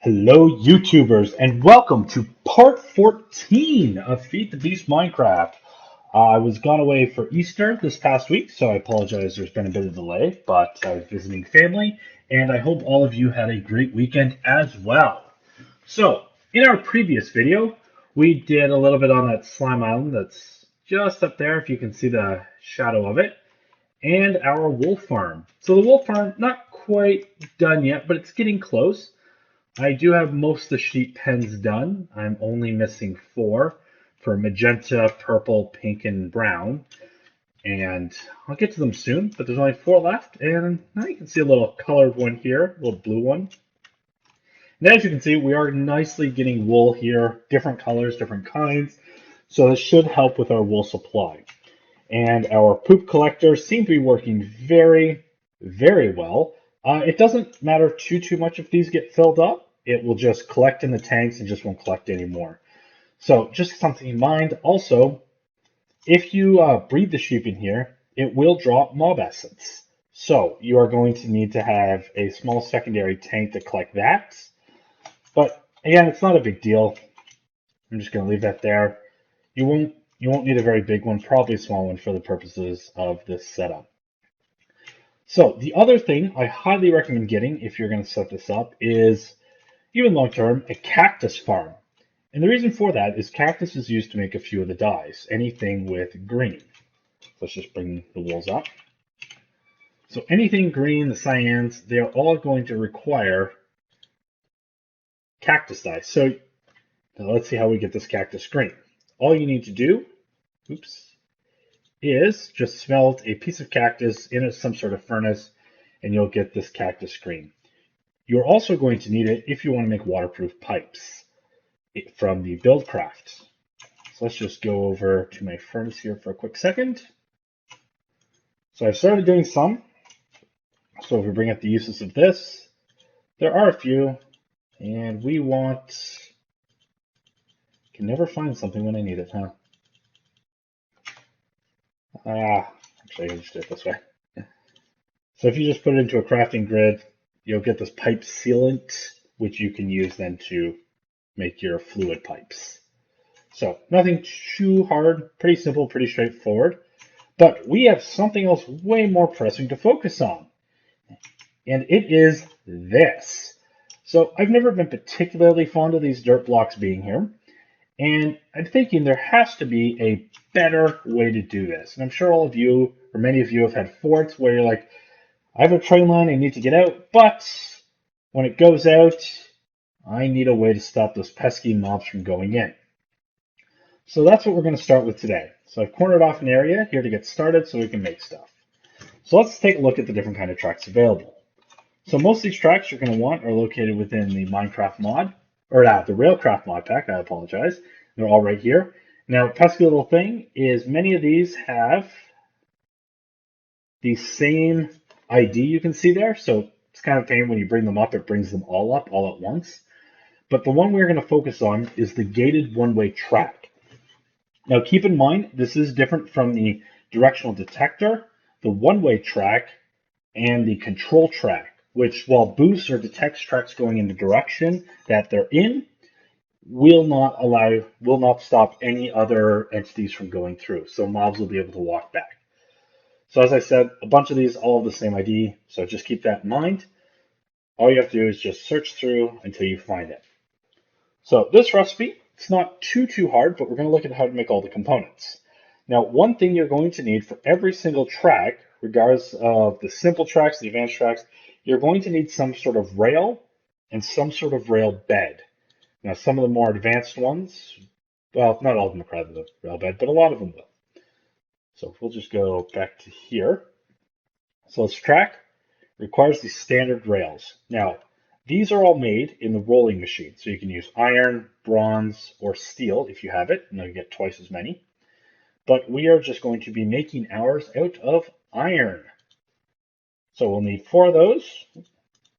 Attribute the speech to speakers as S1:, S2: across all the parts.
S1: Hello, YouTubers, and welcome to part 14 of Feed the Beast Minecraft. I was gone away for Easter this past week, so I apologize. There's been a bit of delay, but I was visiting family, and I hope all of you had a great weekend as well. So, in our previous video, we did a little bit on that slime island that's just up there, if you can see the shadow of it, and our wolf farm. So the wolf farm, not quite done yet, but it's getting close. I do have most of the sheep pens done. I'm only missing 4 for magenta, purple, pink, and brown. And I'll get to them soon, but there's only 4 left. And now you can see a little colored one here, a little blue one. And as you can see, we are nicely getting wool here, different colors, different kinds. So this should help with our wool supply. And our poop collectors seem to be working very, very well. It doesn't matter too much if these get filled up. It will just collect in the tanks and just won't collect anymore. So just something in mind. Also, if you breed the sheep in here, it will drop mob essence. So you are going to need to have a small secondary tank to collect that. But again, it's not a big deal. I'm just going to leave that there. You won't need a very big one, probably a small one for the purposes of this setup. So the other thing I highly recommend getting if you're going to set this up is, even long term, a cactus farm. And the reason for that is cactus is used to make a few of the dyes, anything with green. Let's just bring the wools up. So anything green, the cyans, they're all going to require cactus dye. So now let's see how we get this cactus green. All you need to do, is just smelt a piece of cactus in some sort of furnace, and you'll get this cactus green. You're also going to need it if you want to make waterproof pipes from the buildcraft. So let's just go over to my furnace here for a quick second. So I've started doing some. So if we bring up the uses of this, there are a few, and we want, can never find something when I need it, huh? Actually, I can just do it this way. So if you just put it into a crafting grid, you'll get this pipe sealant, which you can use then to make your fluid pipes. So nothing too hard, pretty simple, pretty straightforward. But we have something else way more pressing to focus on. And it is this. So I've never been particularly fond of these dirt blocks being here. And I'm thinking there has to be a better way to do this. And I'm sure all of you, or many of you, have had forts where you're like, I have a train line I need to get out, but when it goes out, I need a way to stop those pesky mobs from going in. So that's what we're going to start with today. So I've cornered off an area here to get started so we can make stuff. So let's take a look at the different kind of tracks available. So most of these tracks you're going to want are located within the Minecraft mod, or the railcraft mod pack, I apologize. They're all right here. Now, pesky little thing is many of these have the same ID you can see there. So it's kind of a pain when you bring them up, it brings them all up all at once. But the one we're going to focus on is the gated one-way track. Now keep in mind, this is different from the directional detector, the one-way track, and the control track, which while boosts or detects tracks going in the direction that they're in, will not stop any other entities from going through. So mobs will be able to walk back. So as I said, a bunch of these all have the same ID, so just keep that in mind. All you have to do is just search through until you find it. So this recipe, it's not too hard, but we're going to look at how to make all the components. Now, one thing you're going to need for every single track, regardless of the simple tracks, the advanced tracks, you're going to need some sort of rail and some sort of rail bed. Now, some of the more advanced ones, well, not all of them require the rail bed, but a lot of them will. So we'll just go back to here. So this track requires these standard rails. Now, these are all made in the rolling machine. So you can use iron, bronze, or steel if you have it, and you'll get twice as many. But we are just going to be making ours out of iron. So we'll need 4 of those.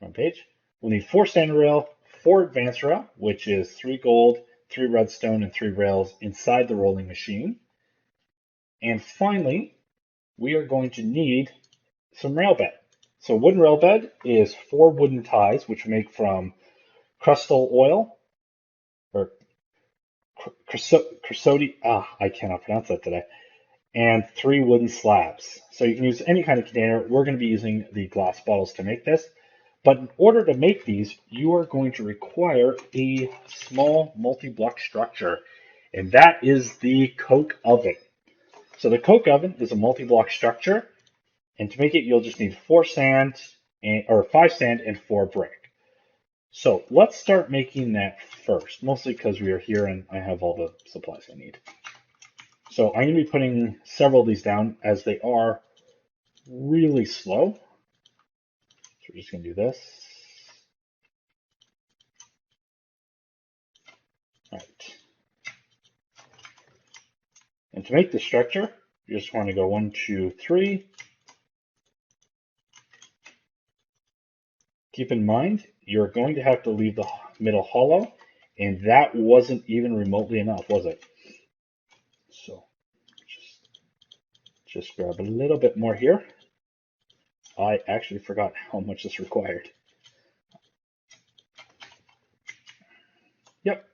S1: Wrong page. We'll need 4 standard rail, 4 advanced rail, which is 3 gold, 3 redstone, and 3 rails inside the rolling machine. And finally, we are going to need some rail bed. So wooden rail bed is 4 wooden ties, which we make from crustal oil, or chrysoti, I cannot pronounce that today, and 3 wooden slabs. So you can use any kind of container. We're going to be using the glass bottles to make this. But in order to make these, you are going to require a small multi-block structure, and that is the coke oven. So the coke oven is a multi-block structure, and to make it, you'll just need 5 sand and 4 brick. So let's start making that first, mostly because we are here and I have all the supplies I need. So I'm going to be putting several of these down as they are really slow. So we're just going to do this. All right. And to make the structure, you just want to go 1, 2, 3. Keep in mind, you're going to have to leave the middle hollow, and that wasn't even remotely enough, was it? So just grab a little bit more here. I actually forgot how much this required. Yep,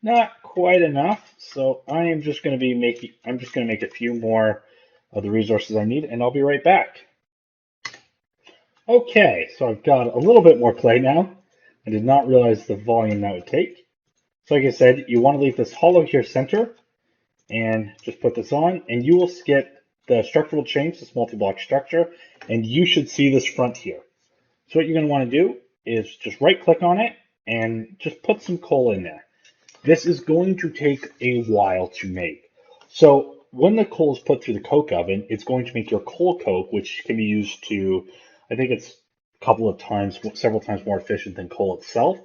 S1: not quite enough. So I am just going to make a few more of the resources I need, and I'll be right back. Okay, so I've got a little bit more clay now. I did not realize the volume that would take. So like I said, you want to leave this hollow here center, and just put this on, and you will get the structure will change, this multi-block structure, and you should see this front here. So what you're going to want to do is just right click on it and just put some coal in there. This is going to take a while to make. So when the coal is put through the coke oven, it's going to make your coal coke, which can be used to, I think it's several times more efficient than coal itself.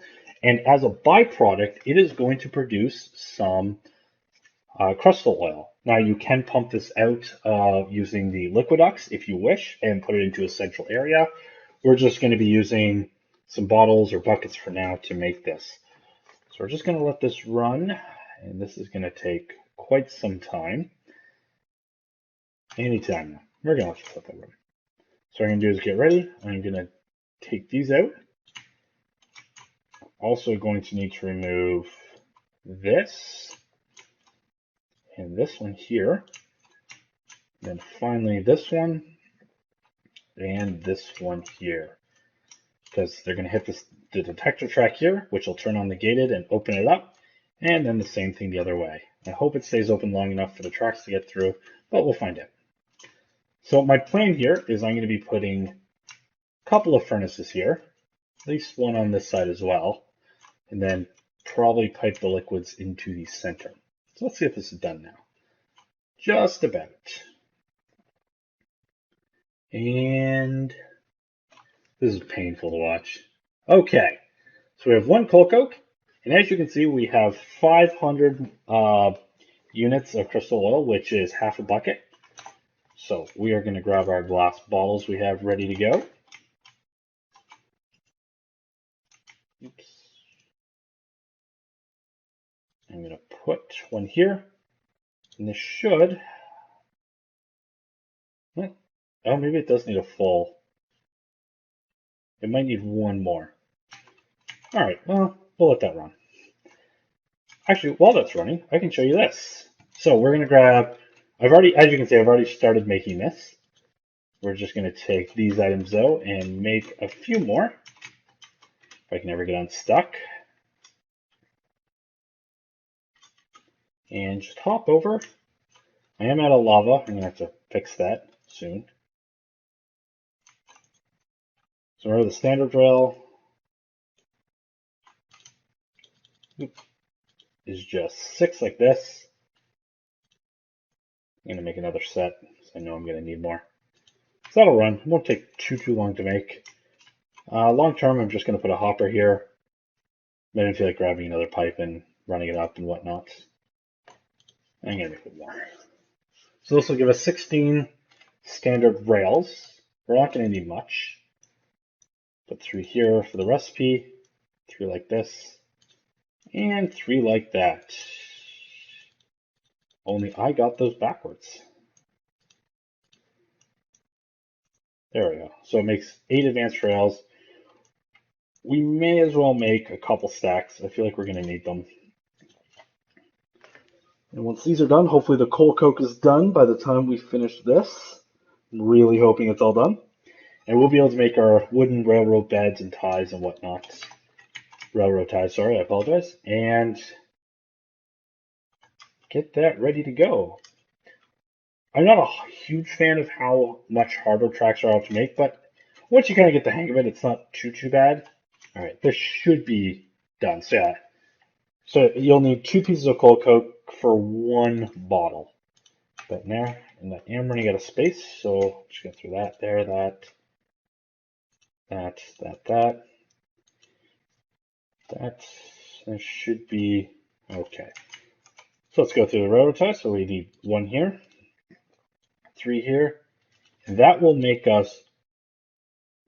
S1: And as a byproduct, it is going to produce some crustal oil. Now you can pump this out using the liquiducts if you wish and put it into a central area. We're just going to be using some bottles or buckets for now to make this. So we're just going to let this run, and this is going to take quite some time. Anytime now. We're going to let that run. So what I'm going to do is get ready. I'm going to take these out. Also going to need to remove this and this one here. Then finally this one and this one here, because they're going to hit the detector track here, which will turn on the gated and open it up, and then the same thing the other way. I hope it stays open long enough for the tracks to get through, but we'll find out. So my plan here is I'm going to be putting a couple of furnaces here, at least one on this side as well, and then probably pipe the liquids into the center. So let's see if this is done now. Just about. And this is painful to watch. Okay, so we have 1 coal coke, and as you can see, we have 500 units of crystal oil, which is half a bucket. So we are going to grab our glass bottles we have ready to go. Oops. I'm going to put one here, and this should, oh, maybe it does need a full. It might need one more. All right, well, we'll let that run. Actually, while that's running, I can show you this. So we're going to grab, as you can see, I've already started making this. We're just going to take these items though and make a few more. If I can ever get unstuck. And just hop over. I am out of lava. I'm going to have to fix that soon. So remember the standard rail is just 6 like this. I'm going to make another set, so I know I'm going to need more. So that'll run. It won't take too long to make. Long term, I'm just going to put a hopper here. I didn't feel like grabbing another pipe and running it up and whatnot. I'm going to make it more. So this will give us 16 standard rails. We're not going to need much. Put 3 here for the recipe, 3 like this, and 3 like that. Only I got those backwards. There we go. So it makes 8 advanced rails. we may as well make a couple stacks. I feel like we're going to need them. And once these are done, hopefully the coal coke is done by the time we finish this. I'm really hoping it's all done. And we'll be able to make our wooden railroad beds and ties and whatnot. Railroad ties, sorry, I apologize. And get that ready to go. I'm not a huge fan of how much harder tracks are out to make, but once you kind of get the hang of it, it's not too bad. All right, this should be done. So yeah, so you'll need 2 pieces of coal coke for 1 bottle. But now, and I am running out of space, so just gonna throw that there, that. That should be okay. So let's go through the railroad ties. So we need 1 here, 3 here, and that will make us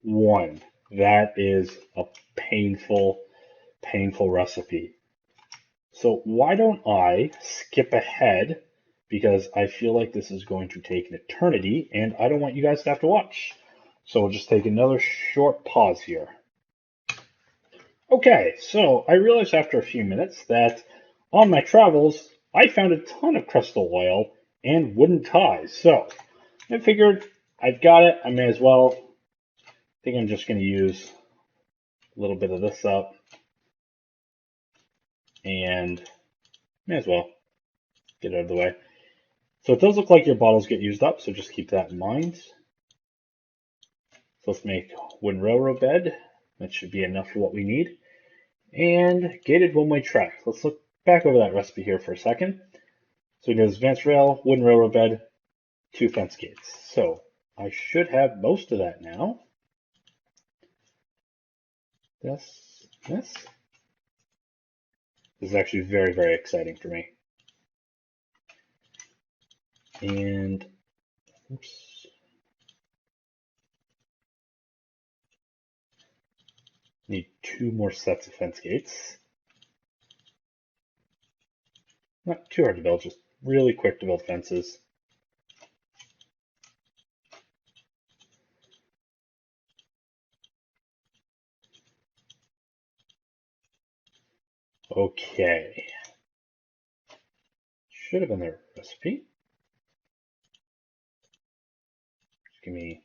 S1: 1. That is a painful recipe. So why don't I skip ahead, because I feel like this is going to take an eternity and I don't want you guys to have to watch. So we'll just take another short pause here. Okay, so I realized after a few minutes that on my travels, I found a ton of crystal oil and wooden ties. So I figured I've got it, I may as well. I think I'm just going to use a little bit of this up and may as well get it out of the way. So it does look like your bottles get used up, so just keep that in mind. So let's make wooden railroad bed. That should be enough for what we need. And gated one-way track. Let's look back over that recipe here for a second. So we did advanced rail, wooden railroad bed, 2 fence gates. So I should have most of that now. This is actually very exciting for me. And oops. Need 2 more sets of fence gates. Not too hard to build, just really quick to build fences. Okay. Should have been the recipe. Just give me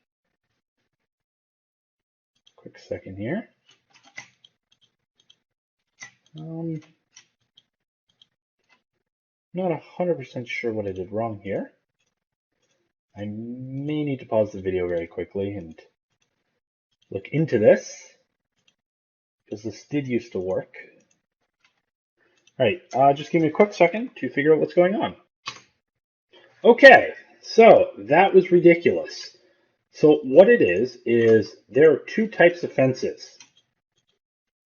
S1: a quick second here. Not 100% sure what I did wrong here. I may need to pause the video very quickly and look into this, because this did used to work. All right, just give me a quick second to figure out what's going on. Okay, so that was ridiculous. So what it is there are 2 types of fences.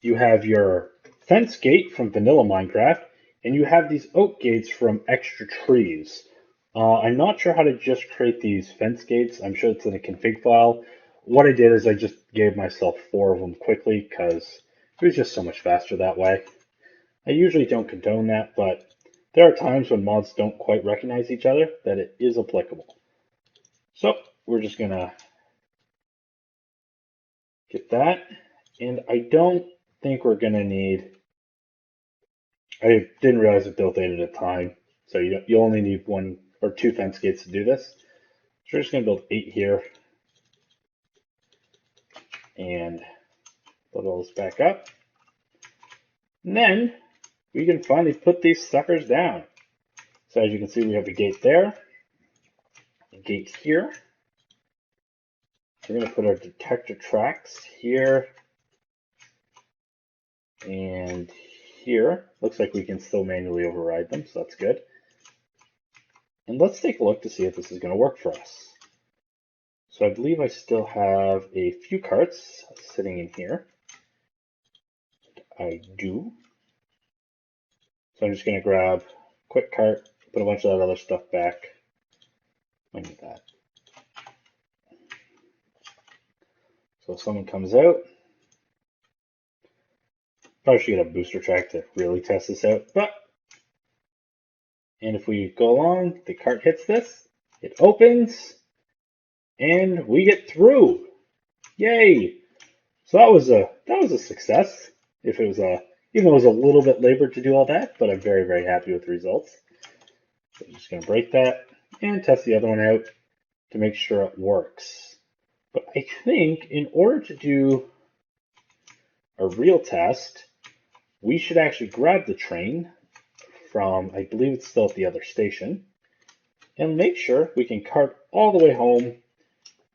S1: You have your fence gate from vanilla Minecraft, and you have these oak gates from extra trees. I'm not sure how to just create these fence gates. I'm sure it's in a config file. What I did is I just gave myself 4 of them quickly because it was just so much faster that way. I usually don't condone that, but there are times when mods don't quite recognize each other that it is applicable. So we're just gonna get that, and I don't think we're gonna need. I didn't realize it built 8 at a time, so you only need 1 or 2 fence gates to do this. So we're just gonna build 8 here, and build all this back up, and then we can finally put these suckers down. So as you can see, we have a gate there, a gate here. We're going to put our detector tracks here and here. Looks like we can still manually override them, so that's good. And let's take a look to see if this is going to work for us. So I believe I still have a few carts sitting in here. I do. So I'm just going to grab a quick cart, put a bunch of that other stuff back. I need that. So if someone comes out, probably should get a booster track to really test this out. And if we go along, the cart hits this, it opens, and we get through. Yay! So that was a success. If it was a Even though it was a little bit labor to do all that, but I'm very, very happy with the results. So I'm just going to break that and test the other one out to make sure it works. But I think in order to do a real test, we should actually grab the train from, I believe it's still at the other station, and make sure we can cart all the way home.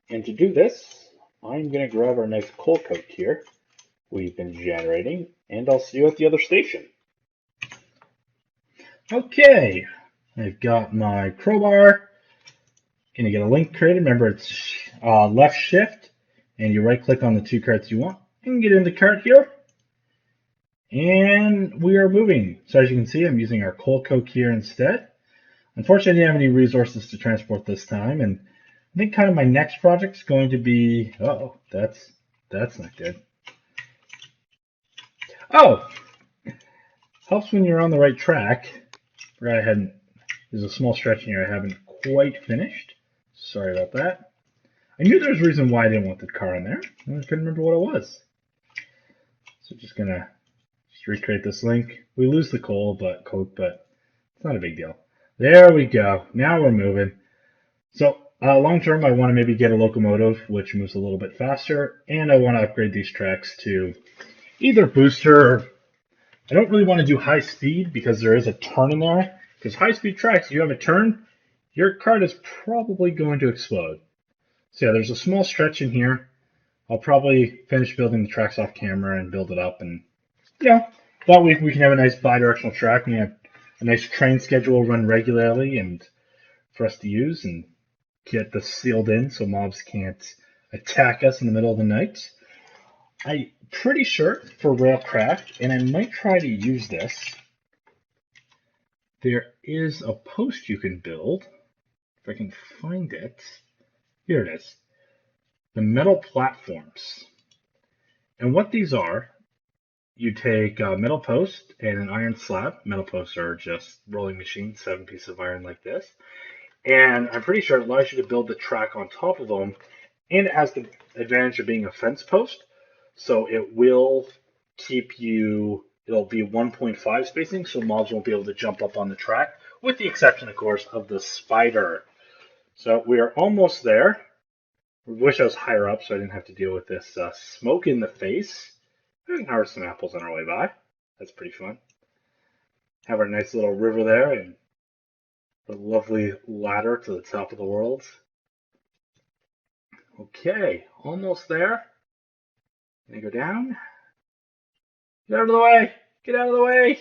S1: And to do this, I'm going to grab our nice coal coke here we've been generating, and I'll see you at the other station. Okay, I've got my crowbar. Gonna get a link created. Remember, it's left shift, and you right click on the two carts you want, and get in the cart here. And we are moving. So as you can see, I'm using our coal coke here instead. Unfortunately, I didn't have any resources to transport this time, and I think kind of my next project is going to be, oh, that's not good. Oh, helps when you're on the right track. There's a small stretch here I haven't quite finished. Sorry about that. I knew there was a reason why I didn't want the car in there. I couldn't remember what it was. So just gonna recreate this link. We lose the coke, but it's not a big deal. There we go. Now we're moving. So long term, I want to maybe get a locomotive which moves a little bit faster, and I want to upgrade these tracks to either booster or I don't really want to do high speed because there is a turn in there. Because high speed tracks, if you have a turn, your cart is probably going to explode. So yeah, there's a small stretch in here. I'll probably finish building the tracks off camera and build it up, and that way we can have a nice bi-directional track and have a nice train schedule run regularly and for us to use and get this sealed in so mobs can't attack us in the middle of the night. I'm pretty sure for railcraft, and I might try to use this, there is a post you can build. If I can find it. Here it is. The metal platforms. And what these are, you take a metal post and an iron slab. Metal posts are just rolling machines, 7 pieces of iron like this. And I'm pretty sure it allows you to build the track on top of them. And it has the advantage of being a fence post. So it will keep you, it'll be 1.5 spacing, so mobs won't be able to jump up on the track, with the exception, of course, of the spider. So we are almost there. I wish I was higher up so I didn't have to deal with this smoke in the face. We can harvest some apples on our way by. That's pretty fun. Have our nice little river there and the lovely ladder to the top of the world. Okay, almost there. Gonna go down. Get out of the way! Get out of the way!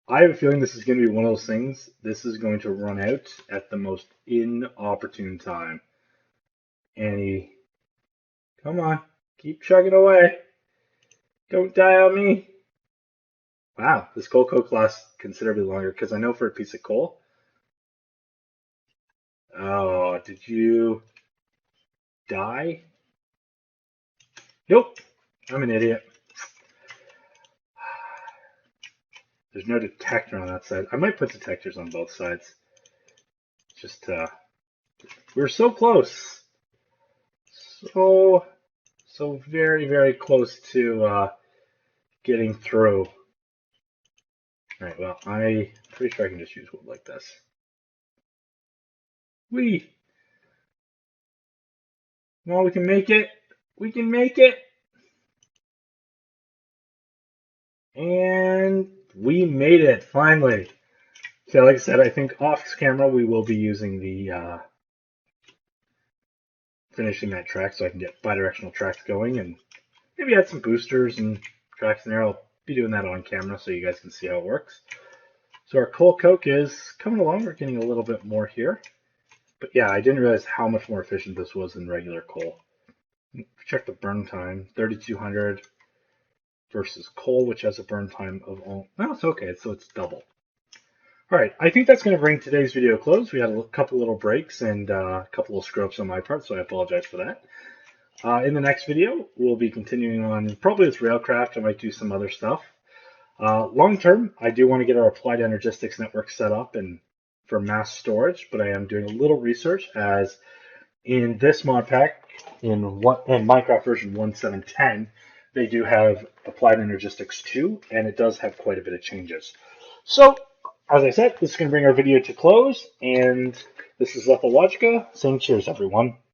S1: I have a feeling this is going to be one of those things. This is going to run out at the most inopportune time. Annie, come on, keep chugging away. Don't die on me. Wow, this coal coke lasts considerably longer because I know for a piece of coal. Oh, did you die? Nope, I'm an idiot. There's no detector on that side. I might put detectors on both sides. Just, we were so close. So very, very close to getting through. Alright, well, I'm pretty sure I can just use wood like this. Well, we can make it. We can make it. And we made it, finally. So like I said, I think off camera we will be using the finishing that track so I can get bi-directional tracks going and maybe add some boosters and tracks in there. I'll be doing that on camera so you guys can see how it works. So our coal coke is coming along. We're getting a little bit more here. But yeah, I didn't realize how much more efficient this was than regular coal. Check the burn time, 3,200 versus coal, which has a burn time of all. No, it's okay. So it's double. All right, I think that's going to bring today's video to a close. We had a couple little breaks and a couple of screw-ups on my part, so I apologize for that. In the next video, we'll be continuing on probably with railcraft. I might do some other stuff. Long term, I do want to get our applied energistics network set up and for mass storage, but I am doing a little research as in this mod pack, in Minecraft version 1.7.10, they do have applied energistics 2, and it does have quite a bit of changes. So, as I said, this is going to bring our video to close, and this is Lethologica saying cheers, everyone.